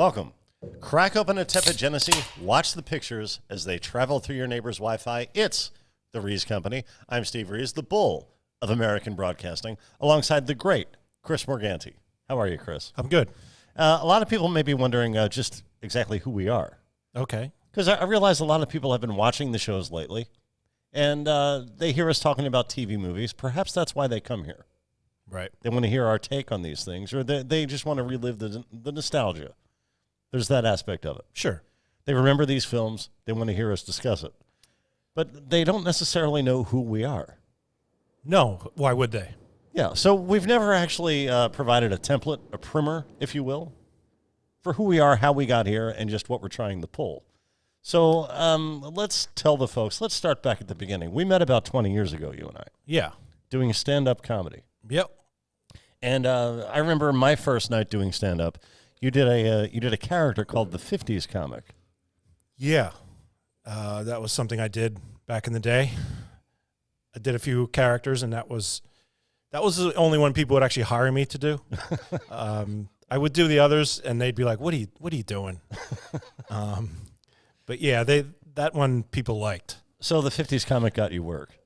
Welcome. Crack open a tepid Genesee, watch the pictures as they travel through your neighbor's Wi-Fi. It's the Rees Company. I'm Steve Rees, the bull of American broadcasting, alongside the great Chris Morganti. How are you, Chris? I'm good. A lot of people may be wondering just exactly who we are. Okay. Because I realize a lot of people have been watching the shows lately, and they hear us talking about TV movies. Perhaps that's why they come here. Right. They want to hear our take on these things, or they just want to relive the nostalgia. There's that aspect of it. Sure. They remember these films. They want to hear us discuss it. But they don't necessarily know who we are. No. Why would they? Yeah, so we've never actually provided a template, a primer, if you will, for who we are, how we got here, and just what we're trying to pull. So let's tell the folks, let's start back at the beginning. We met about 20 years ago, you and I. Yeah. Doing stand-up comedy. Yep. And I remember my first night doing stand-up, you did a character called the 50s comic. Yeah. That was something I did back in the day. I did a few characters, and that was the only one people would actually hire me to do. I would do the others, and they'd be like, "What are you doing?" But yeah, that one people liked. So the 50s comic got you work.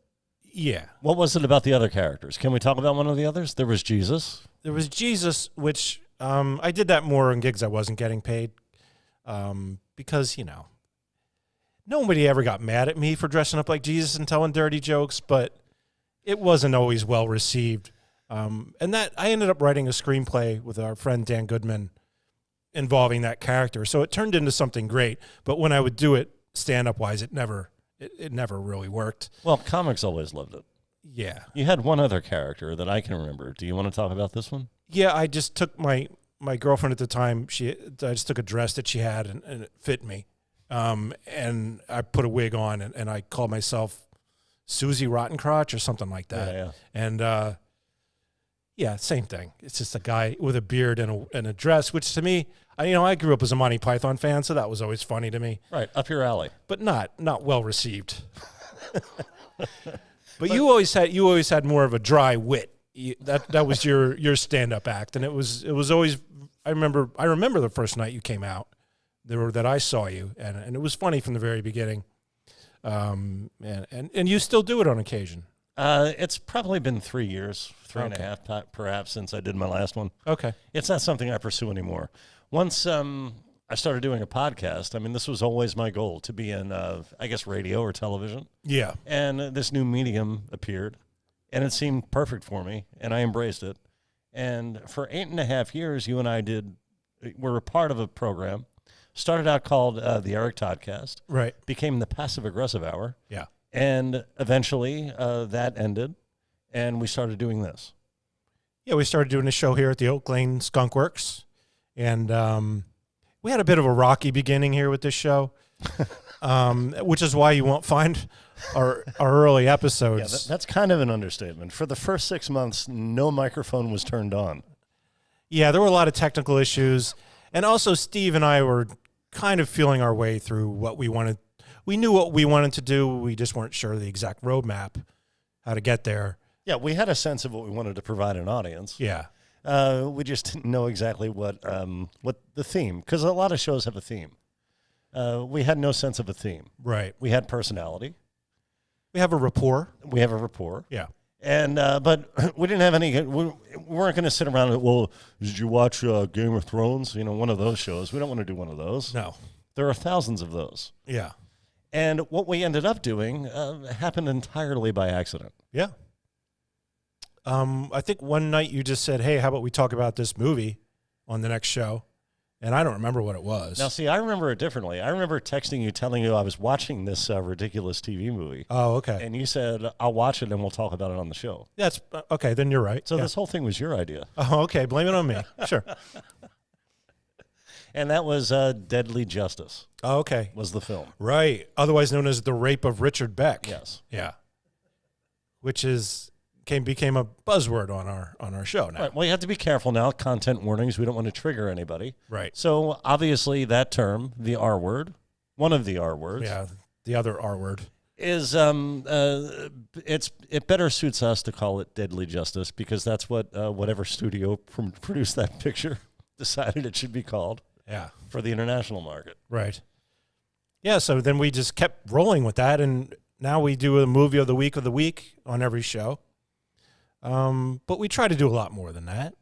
Yeah. What was it about the other characters? Can we talk about one of the others? There was Jesus. There was Jesus, which I did that more in gigs I wasn't getting paid because, nobody ever got mad at me for dressing up like Jesus and telling dirty jokes, but it wasn't always well received. And that I ended up writing a screenplay with our friend Dan Goodman involving that character. So it turned into something great. But when I would do it stand-up wise, it never really worked. Well, comics always loved it. Yeah. You had one other character that I can remember. Do you want to talk about this one? Yeah, I just took my girlfriend at the time. I just took a dress that she had and it fit me. And I put a wig on and I called myself Susie Rottencrotch or something like that. Yeah. And yeah, same thing. It's just a guy with a beard and a dress, which to me, I grew up as a Monty Python fan, so that was always funny to me. Right, up your alley. But not well received. But you always had more of a dry wit. That was your stand-up act, and it was always. I remember the first night you came out, that I saw you, and it was funny from the very beginning. And you still do it on occasion. It's probably been 3 years, and a half perhaps since I did my last one. Okay. It's not something I pursue anymore. Once I started doing a podcast, this was always my goal, to be in, I guess, radio or television. Yeah. And this new medium appeared, and it seemed perfect for me, and I embraced it. And for 8.5 years, you and I were a part of a program. Started out called the Eric Toddcast. Right. Became the Passive Aggressive Hour. Yeah. And eventually that ended, and we started doing this. Yeah, we started doing a show here at the Oak Lane Skunk Works, and we had a bit of a rocky beginning here with this show, which is why you won't find our early episodes. Yeah, that's kind of an understatement. For the first 6 months, no microphone was turned on. Yeah, there were a lot of technical issues, and also Steve and I were kind of feeling our way through what we wanted. We knew what we wanted to do. We just weren't sure the exact roadmap, how to get there. Yeah, we had a sense of what we wanted to provide an audience. Yeah. We just didn't know exactly what the theme, because a lot of shows have a theme. We had no sense of a theme. Right. We had personality. We have a rapport. Yeah. And but we didn't have any. We weren't going to sit around and, well, did you watch Game of Thrones? One of those shows. We don't want to do one of those. No. There are thousands of those. Yeah. And what we ended up doing happened entirely by accident. Yeah. I think one night you just said, "Hey, how about we talk about this movie on the next show?" And I don't remember what it was. Now, see, I remember it differently. I remember texting you, telling you I was watching this ridiculous TV movie. Oh, okay. And you said, "I'll watch it and we'll talk about it on the show." That's okay. Then you're right. So this whole thing was your idea. Oh, okay. Blame it on me. Sure. And that was Deadly Justice. Oh, okay. Was the film. Right. Otherwise known as The Rape of Richard Beck. Yes. Yeah. Which became a buzzword on our show now. Right. Well, you have to be careful now. Content warnings. We don't want to trigger anybody. Right. So obviously that term, the R word, one of the R words. Yeah. The other R word. Is it better suits us to call it Deadly Justice, because that's what whatever studio produced that picture decided it should be called. Yeah. for the international market. Right. Yeah, so then we just kept rolling with that, and now we do a movie of the week on every show. But we try to do a lot more than that.